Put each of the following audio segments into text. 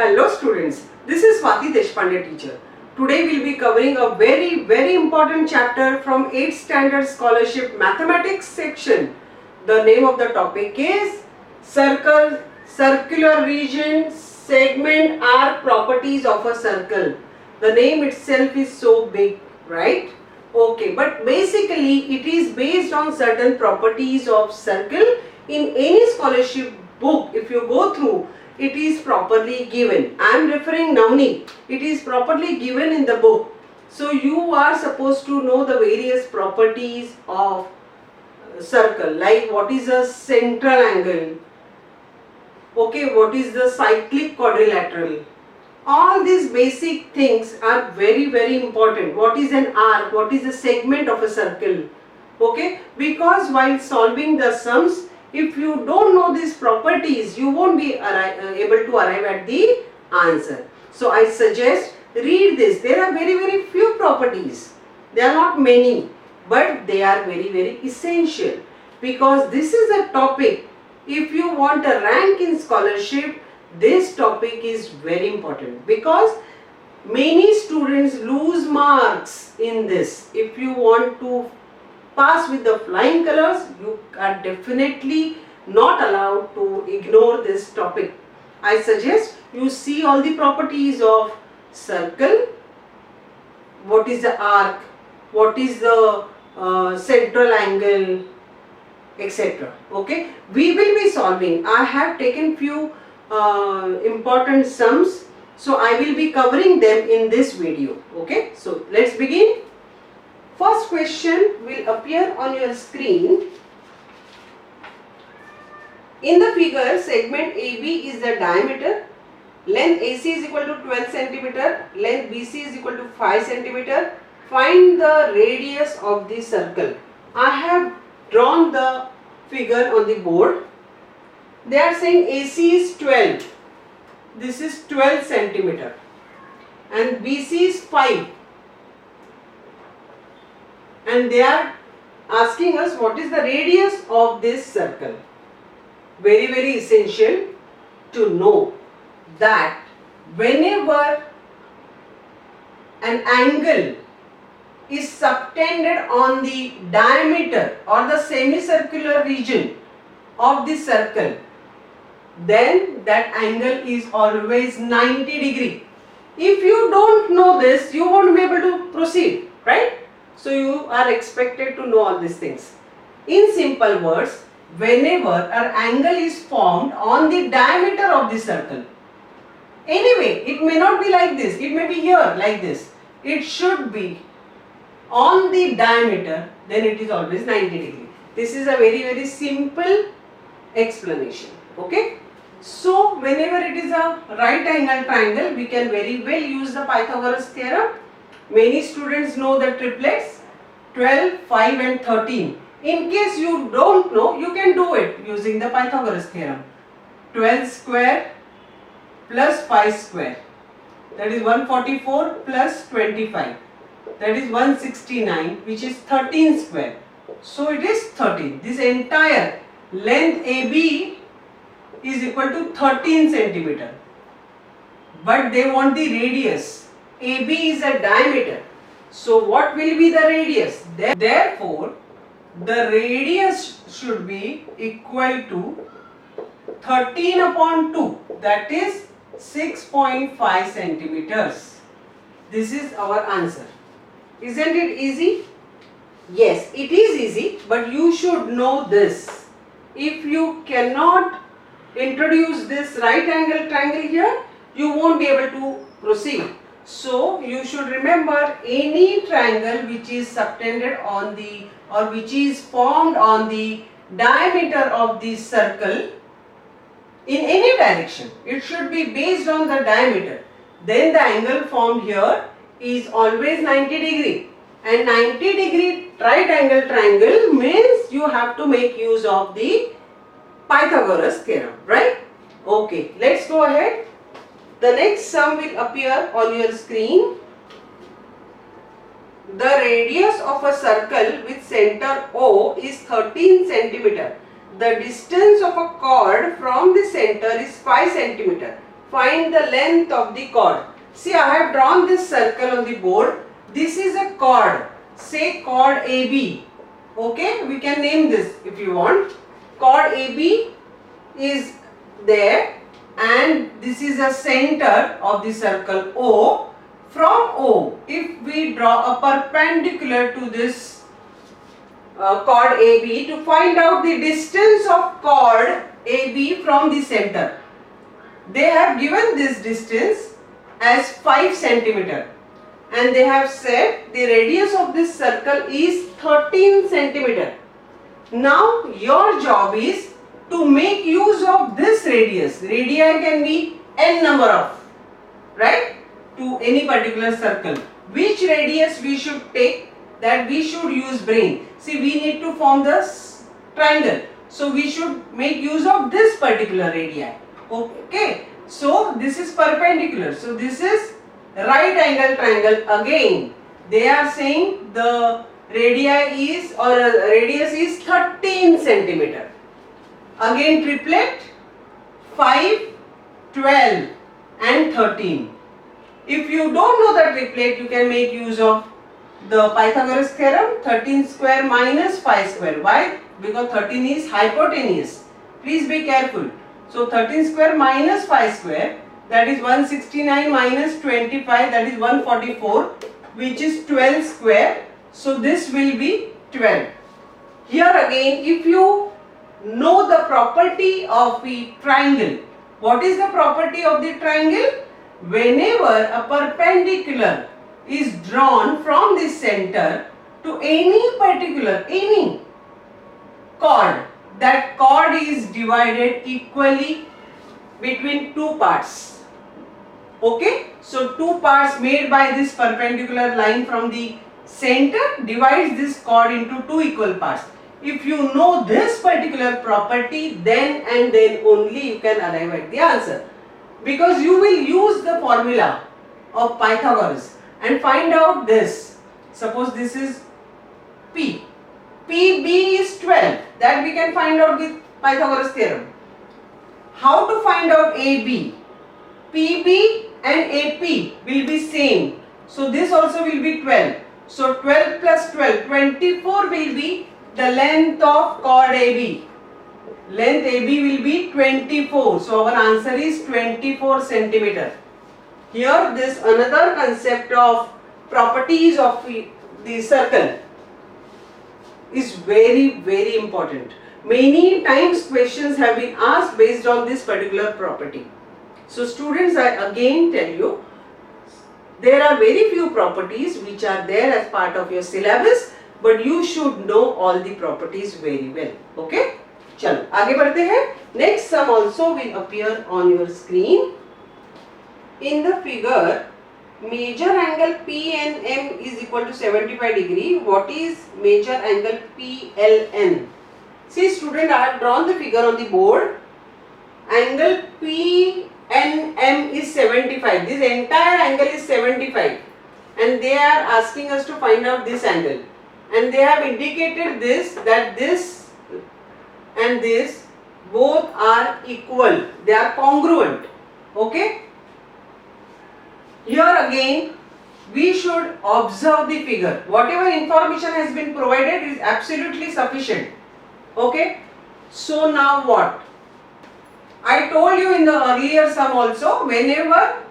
Hello students, this is Swati Deshpande teacher. Today we will be covering a very important chapter from 8th standard scholarship mathematics section. The name of the topic is circle, circular region, segment, arc, properties of a circle. The name itself is so big, right? Okay, but basically it is based on certain properties of circle. In any scholarship book, if you go through, it is properly given. I am referring Navneet. It is properly given in the book. So you are supposed to know the various properties of circle, like what is a central angle, okay, what is the cyclic quadrilateral. All these basic things are very important. What is an arc? What is the segment of a circle? Okay, because while solving the sums, if you don't know these properties, you won't be able to arrive at the answer. So I suggest read this. There are very few properties. They are not many, but they are very essential, because this is a topic. If you want a rank in scholarship, this topic is very important, because many students lose marks in this. If you want to pass with the flying colors, you are definitely not allowed to ignore this topic. I suggest you see all the properties of circle, what is the arc, what is the central angle, etc. Okay, we will be solving. I have taken few important sums, so I will be covering them in this video. Okay, so let's begin. First question will appear on your screen. In the figure, segment AB is the diameter, length AC is equal to 12 cm, length BC is equal to 5 cm. Find the radius of the circle. I have drawn the figure on the board. They are saying AC is 12. This is 12 cm and BC is 5. And they are asking us what is the radius of this circle. Very essential to know that whenever an angle is subtended on the diameter or the semicircular region of the circle, then that angle is always 90 degree. If you don't know this, you won't be able to proceed, right? So you are expected to know all these things. In simple words, whenever an angle is formed on the diameter of the circle, anyway, it may not be like this, it may be here like this, it should be on the diameter, then it is always 90 degree. This is a very simple explanation. Okay, so whenever it is a right angle triangle, we can very well use the Pythagoras theorem. Many students know the triplets 12, 5 and 13. In case you don't know, you can do it using the Pythagoras theorem. 12 square plus 5 square, that is 144 plus 25, that is 169, which is 13 square. So it is 13. This entire length AB is equal to 13 centimeter. But they want the radius. AB is a diameter. So what will be the radius? Therefore, the radius should be equal to 13 upon 2, that is 6.5 centimeters. This is our answer. Isn't it easy? Yes, it is easy, but you should know this. If you cannot introduce this right angle triangle here, you won't be able to proceed. So you should remember, any triangle which is subtended on the, or which is formed on the diameter of the circle in any direction, it should be based on the diameter. Then the angle formed here is always 90 degree, and 90 degree right angle triangle means you have to make use of the Pythagoras theorem, right? Okay, let's go ahead. The next sum will appear on your screen. The radius of a circle with center O is 13 centimeter. The distance of a chord from the center is 5 centimeter. find the length of the chord. See, I have drawn this circle on the board. This is a chord. Say chord AB. Okay, we can name this if you want. Chord AB is there, and this is a center of the circle O. From O, if we draw a perpendicular to this chord AB, to find out the distance of chord AB from the center, they have given this distance as 5 centimeter, and they have said the radius of this circle is 13 centimeter. Now your job is to make use of this radius. Radii can be n number of, right, to any particular circle. Which radius we should take? That we should use brain. See, we need to form this triangle, so we should make use of this particular radii. Okay, so this is perpendicular, so this is right angle triangle. Again they are saying the radii is, or radius is 13 centimeter. Again triplet, 5, 12 and 13. If you don't know the triplet, you can make use of the Pythagoras theorem, 13 square minus 5 square. Why? Because 13 is hypotenuse. Please be careful. So 13 square minus 5 square, that is 169 minus 25, that is 144, which is 12 square. So this will be 12. Here again, if you know the property of the triangle, what is the property of the triangle? Whenever a perpendicular is drawn from the center to any particular, any chord, that chord is divided equally between two parts. Okay, so two parts made by this perpendicular line from the center divides this chord into two equal parts. If you know this particular property, then and then only you can arrive at the answer, because you will use the formula of Pythagoras and find out this. Suppose this is P. PB is 12. That we can find out with Pythagoras theorem. How to find out AB? PB and AP will be same. So this also will be 12. So 12 plus 12, 24 will be the length of chord AB. Length AB will be 24. So our answer is 24 centimeter. Here this another concept of properties of the circle is very important. Many times questions have been asked based on this particular property. So students, I again tell you, there are very few properties which are there as part of your syllabus, but you should know all the properties very well. Okay? चलो आगे बढ़ते हैं. Next sum also will appear on your screen. In the figure, major angle PNM is equal to 75 degree. What is major angle PLN? See student, I have drawn the figure on the board. Angle PNM is 75. This entire angle is 75, and they are asking us to find out this angle, and they have indicated this, that this and this both are equal, they are congruent. Okay, here again we should observe the figure. Whatever information has been provided is absolutely sufficient. Okay, so now what? I told you in the earlier sum also, whenever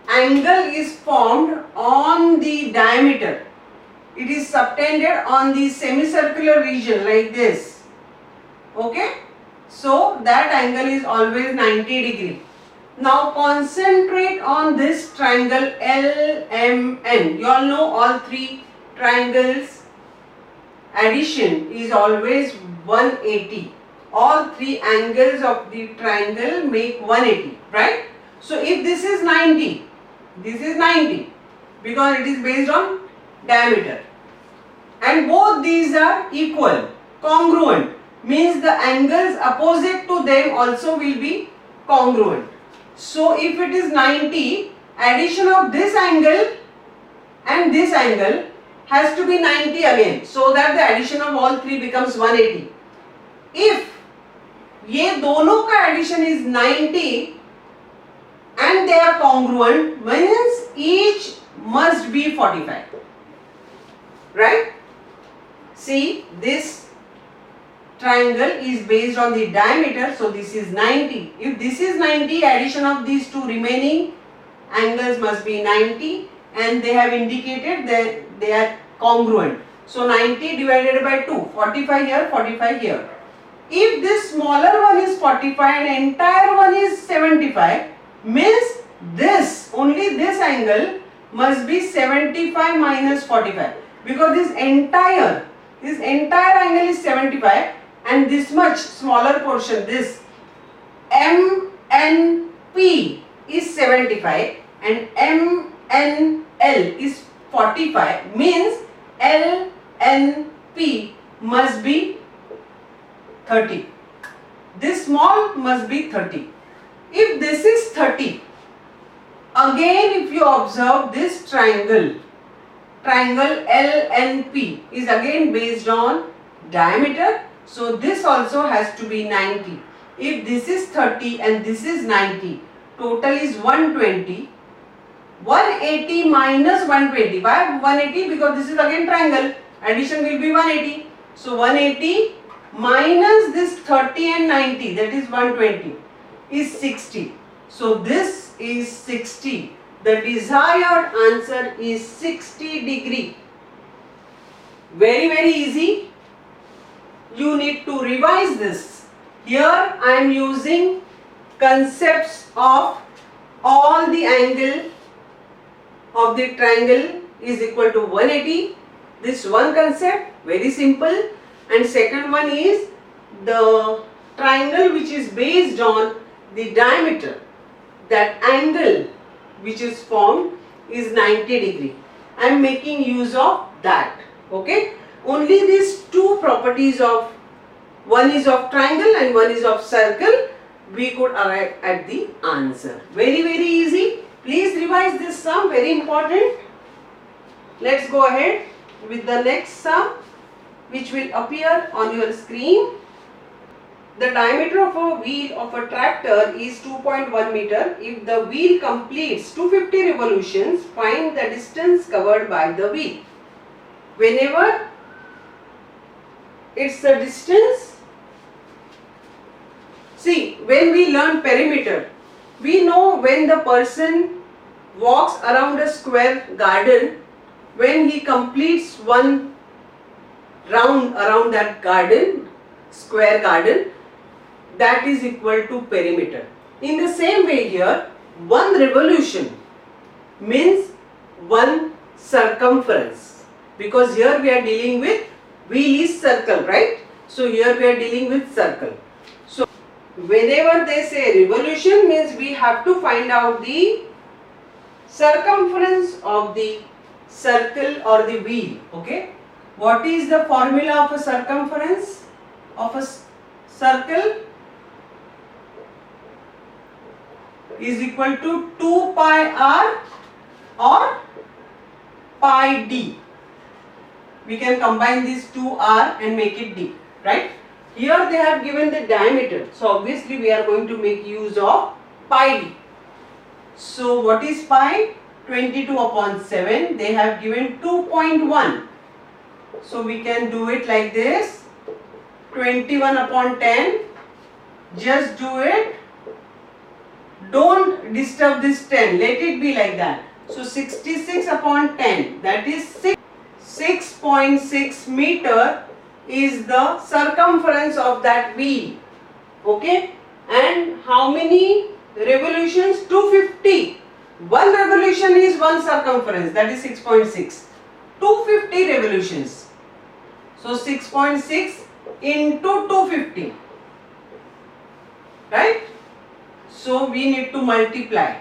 angle is formed on the diameter, it is subtended on the semicircular region like this. Okay, so that angle is always 90 degree. Now concentrate on this triangle LMN. You all know all three triangles addition is always 180. All three angles of the triangle make 180, right? So if this is 90, this is 90 because it is based on diameter, and both these are equal, congruent, means the angles opposite to them also will be congruent. So if it is 90, addition of this angle and this angle has to be 90 again, so that the addition of all three becomes 180. If ये दोनों का addition is 90, and they are congruent, means each must be 45, right? See, this triangle is based on the diameter, so this is 90. If this is 90, addition of these two remaining angles must be 90, and they have indicated that they are congruent. So 90 divided by 2, 45 here, 45 here. If this smaller one is 45 and entire one is 75, means this, only this angle must be 75 minus 45, because this entire angle is 75, and this much smaller portion, this MNP is 75 and MNL is 45, means LNP must be 30. This small must be 30. If this is 30, again if you observe this triangle LNP is again based on diameter, so this also has to be 90. If this is 30 and this is 90, total is 120. 180 minus 120. Why 180? Because this is again triangle. Addition will be 180. So 180 minus this 30 and 90, that is 120, is 60. So this is 60. The desired answer is 60 degree. Very, very easy. You need to revise this. Here I am using concepts of all the angle of the triangle is equal to 180. This one concept, very simple. And second one is the triangle which is based on the diameter. That angle which is formed is 90 degree. I am making use of that. Okay. Only these two properties of, one is of triangle and one is of circle, we could arrive at the answer. Very, very easy. Please revise this sum, very important. Let's go ahead with the next sum, which will appear on your screen. The diameter of a wheel of a tractor is 2.1 meter. If the wheel completes 250 revolutions, find the distance covered by the wheel. Whenever it's the distance, see, when we learn perimeter, we know when the person walks around a square garden, when he completes one round around that garden, square garden, that is equal to perimeter. In the same way here, one revolution means one circumference, because here we are dealing with wheel is circle, right? So here we are dealing with circle. So whenever they say revolution, means we have to find out the circumference of the circle or the wheel. Okay, what is the formula of a circumference of a circle? Is equal to 2 pi r or pi d. We can combine these 2r and make it d, right? Here they have given the diameter, so obviously we are going to make use of pi d. So what is pi? 22 upon 7. They have given 2.1. So we can do it like this. 21 upon 10. Just do it. Don't disturb this 10. Let it be like that. So 66 upon 10. That is 6.6 meter is the circumference of that wheel. Okay. And how many revolutions? 250. One revolution is one circumference, that is 6.6. 250 revolutions. So 6.6 into 250. Right? So we need to multiply.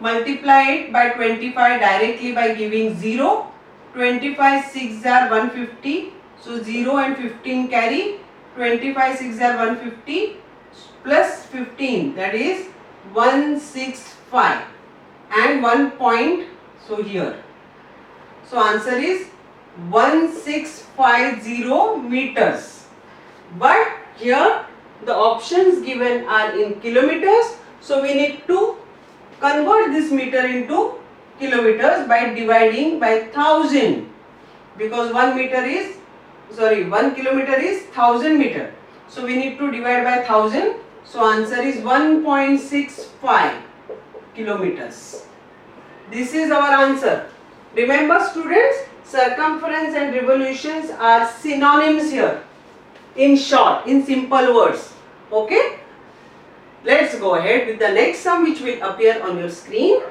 Multiply it by 25 directly by giving 0. 25 6 are 150. So 0 and 15 carry. 25 6 are 150 plus 15, that is 165. And 1 point, so here. So answer is 1650 meters. But here the options given are in kilometers. So we need to convert this meter into kilometers by dividing by 1000, because 1 kilometer is 1000 meter. So we need to divide by 1000. So answer is 1.65 kilometers. This is our answer. Remember students, circumference and revolutions are synonyms here. In short, in simple words. Okay? Let's go ahead with the next sum which will appear on your screen.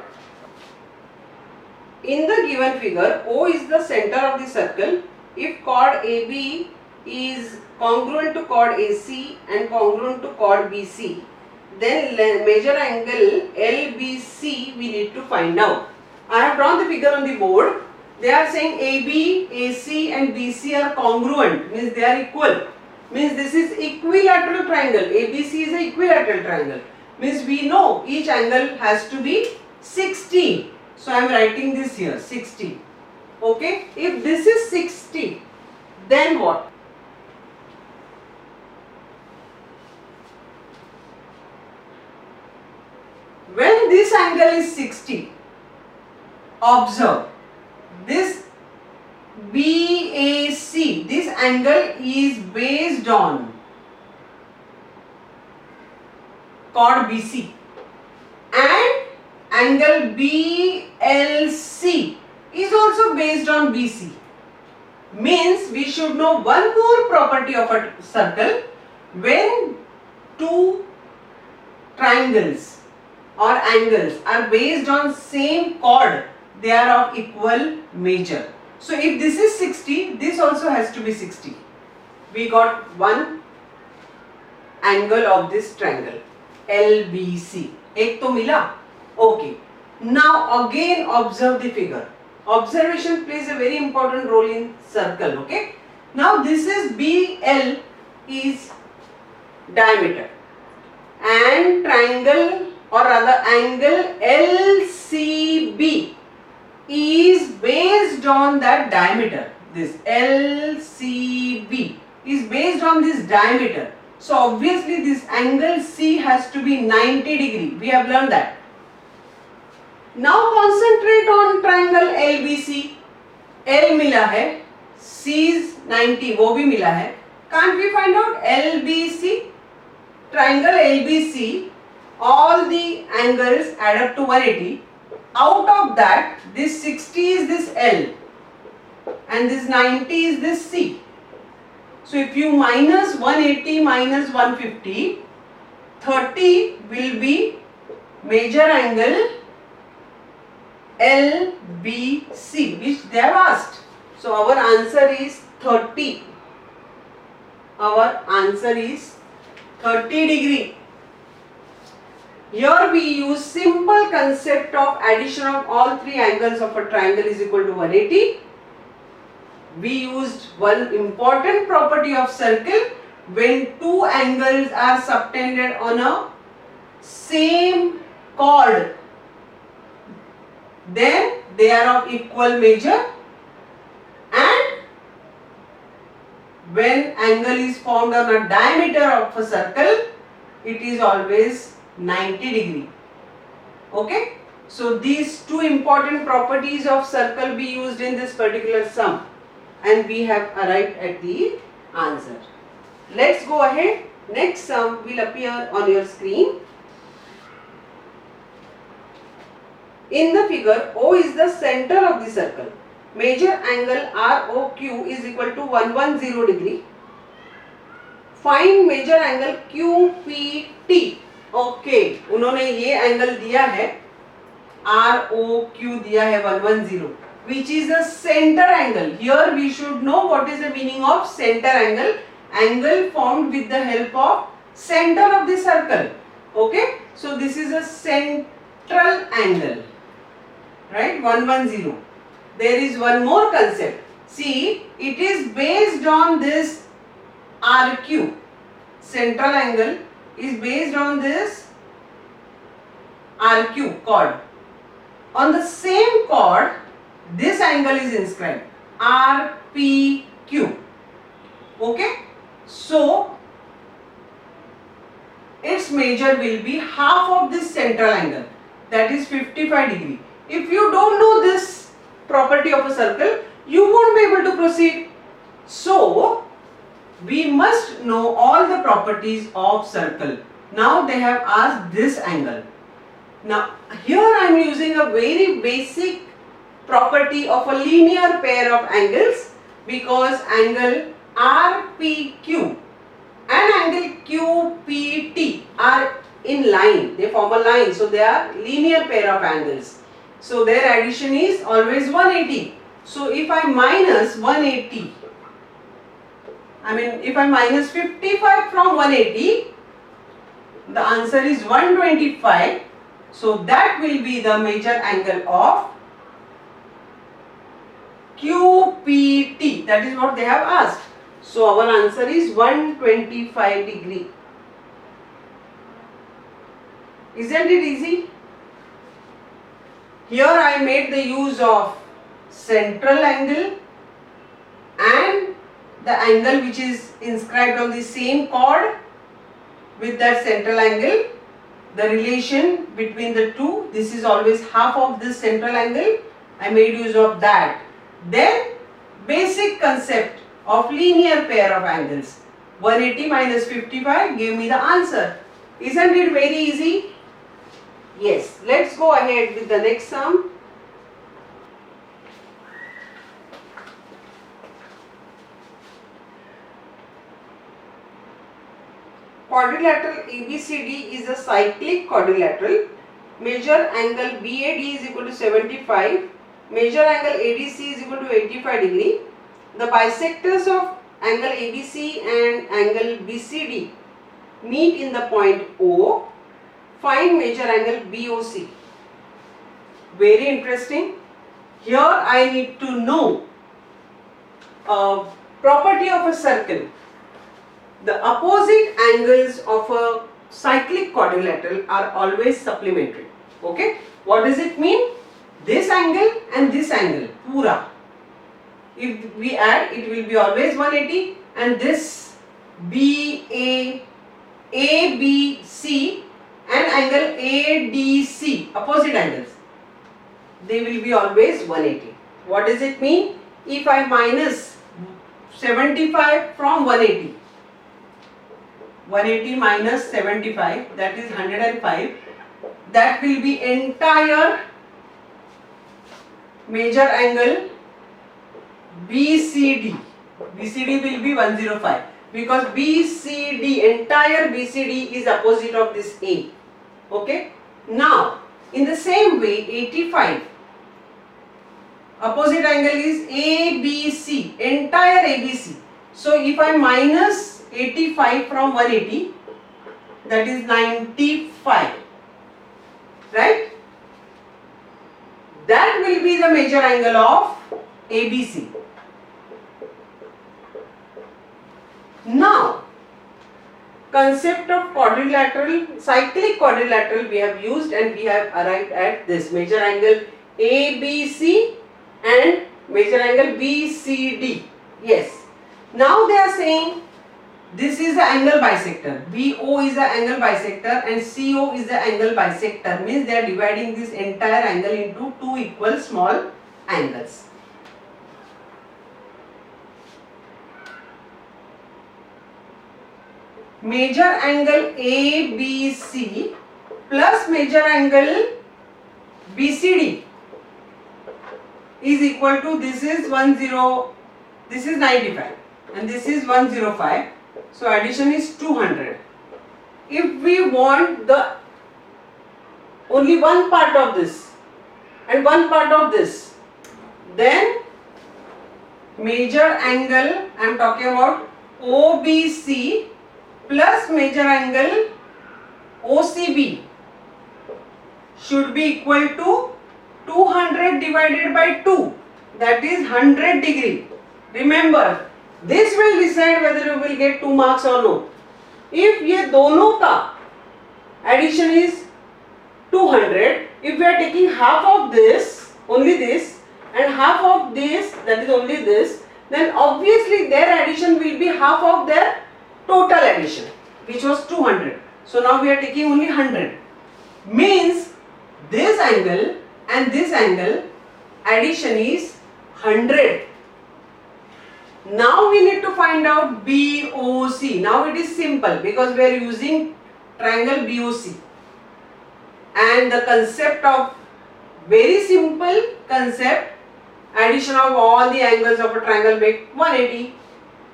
In the given figure, O is the center of the circle. If chord AB is congruent to chord AC and congruent to chord BC, then measure angle LBC we need to find out. I have drawn the figure on the board. They are saying AB, AC and BC are congruent, means they are equal. Means this is equilateral triangle. ABC is an equilateral triangle. Means we know each angle has to be 60. So I am writing this here, 60. Okay. If this is 60, then what? When this angle is 60, observe this BAC, this angle is based on chord BC, and angle BLC is also based on BC. Means we should know one more property of a circle. When two triangles or angles are based on same chord, they are of equal measure. So if this is 60, this also has to be 60. We got one angle of this triangle LBC. एक तो मिला. Okay. Now again observe the figure. Observation plays a very important role in circle. Okay. Now this is BL is diameter, and triangle or rather angle LCB is based on that diameter. This LCB is based on this diameter. So obviously this angle C has to be 90 degree. We have learned that. Now concentrate on triangle LBC. L मिला है, C is 90, वो भी मिला है. Can't we find out LBC? Triangle LBC, all the angles add up to 180. Out of that, this 60 is this L and this 90 is this C. So if you minus 180 minus 150, 30 will be major angle LBC, which they have asked. So our answer is 30. Our answer is 30 degree. Here we use simple concept of addition of all three angles of a triangle is equal to 180. We used one important property of circle. When two angles are subtended on a same chord, then they are of equal measure, and when angle is formed on a diameter of a circle, it is always 90 degree. Okay. So these two important properties of circle we used in this particular sum, and we have arrived at the answer. Let's go ahead. Next sum will appear on your screen. In the figure, O is the center of the circle. Major angle ROQ is equal to 110 degree. Find major angle QPT. Okay, उन्होंने ये angle दिया है, ROQ दिया है 110, which is a center angle. Here we should know what is the meaning of center angle. Angle formed with the help of center of the circle. Okay, so this is a central angle, right? 110. There is one more concept. See, it is based on this RQ. Central angle is based on this RQ chord. On the same chord, this angle is inscribed RPQ. Okay, so its measure will be half of this central angle. that is 55 degree. If you don't know this property of a circle, you won't be able to proceed. So we must know all the properties of circle. Now they have asked this angle. Now here I am using a very basic property of a linear pair of angles, because angle RPQ and angle QPT are in line, they form a line, so they are linear pair of angles. So their addition is always 180. So if I minus 180, if I minus 55 from 180, the answer is 125. So that will be the major angle of QPT. That is what they have asked. So our answer is 125 degree. Isn't it easy? Here I made the use of central angle and the angle which is inscribed on the same chord with that central angle. The relation between the two, this is always half of this central angle. I made use of that. Then basic concept of linear pair of angles. 180 minus 55 gave me the answer. Isn't it very easy? Yes. Let's go ahead with the next sum. Quadrilateral ABCD is a cyclic quadrilateral. Major angle BAD is equal to 75. Major angle ADC is equal to 85 degree. The bisectors of angle ABC and angle BCD meet in the point O. Find major angle BOC. Very interesting. Here I need to know a property of a circle. The opposite angles of a cyclic quadrilateral are always supplementary. Okay? What does it mean? This angle and this angle, pura. If we add, it will be always 180, and this ABC and angle ADC, opposite angles, they will be always 180. What does it mean? If I minus 75 from 180, 180 minus 75, that is 105, that will be entire major angle BCD. BCD will be 105 because BCD, entire BCD is opposite of this A. Okay. Now, in the same way, 85, opposite angle is ABC, entire ABC. So, if I minus 85 from 180, that is 95, right? That will be the major angle of ABC. Now, concept of quadrilateral, cyclic quadrilateral we have used, and we have arrived at this major angle ABC and major angle BCD. Yes. Now they are saying this is the angle bisector. BO is the angle bisector and CO is the angle bisector. Means they are dividing this entire angle into two equal small angles. Major angle ABC plus major angle BCD is equal to, this is 95 and this is 105. So addition is 200. If we want the only one part of this and one part of this, then major angle, I am talking about OBC plus major angle OCB should be equal to 200 divided by 2, that is 100 degree. Remember, this will decide whether you will get 2 marks or no. If ये दोनों का addition is 200, if we are taking half of this, only this, and half of this, that is only this, then obviously their addition will be half of their total addition, which was 200. So now we are taking only 100. Means this angle and this angle addition is 100. Now we need to find out BOC. Now it is simple because we are using triangle BOC, and the concept of very simple concept, addition of all the angles of a triangle make 180,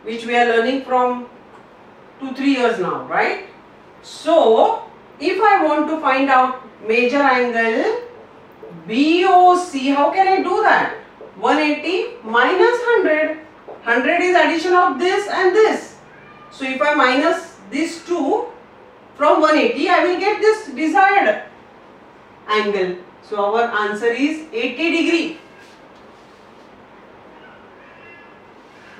which we are learning from 2-3 years now, right? So if I want to find out major angle BOC, how can I do that? 180 minus 100. 100 is addition of this and this. So if I minus these two from 180, I will get this desired angle. So our answer is 80 degree.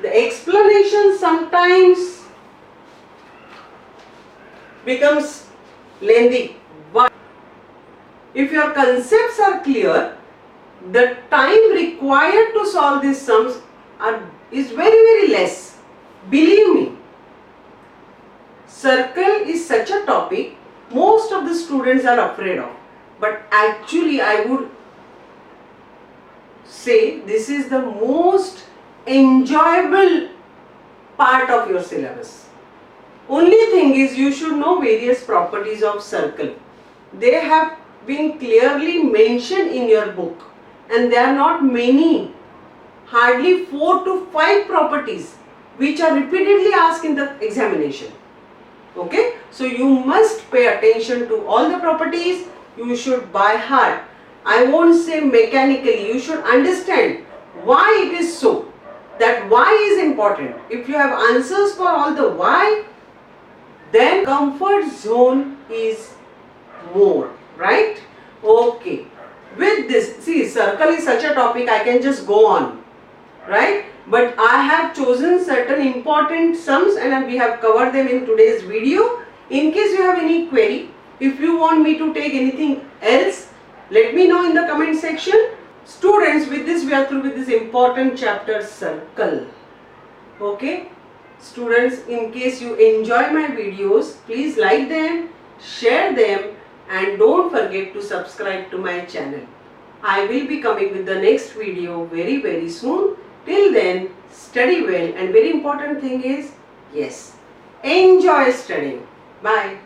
The explanation sometimes becomes lengthy, but if your concepts are clear, the time required to solve these sums is very less. Believe me, circle is such a topic most of the students are afraid of, but actually I would say this is the most enjoyable part of your syllabus. Only thing is you should know various properties of circle. They have been clearly mentioned in your book, and there are not many, hardly 4 to 5 properties which are repeatedly asked in the examination. Okay, so you must pay attention to all the properties. You should by heart, I won't say mechanically, you should understand why it is so, that why is important. If you have answers for all the why, then comfort zone is more, right? Okay, with this, see, circle is such a topic I can just go on, right? But I have chosen certain important sums and we have covered them in today's video. In case you have any query, if you want me to take anything else, let me know in the comment section. Students, with this we are through with this important chapter, circle. Okay, students, in case you enjoy my videos, please like them, share them, and don't forget to subscribe to my channel. I will be coming with the next video very soon. Till then, study well, and very important thing is, yes, enjoy studying. Bye.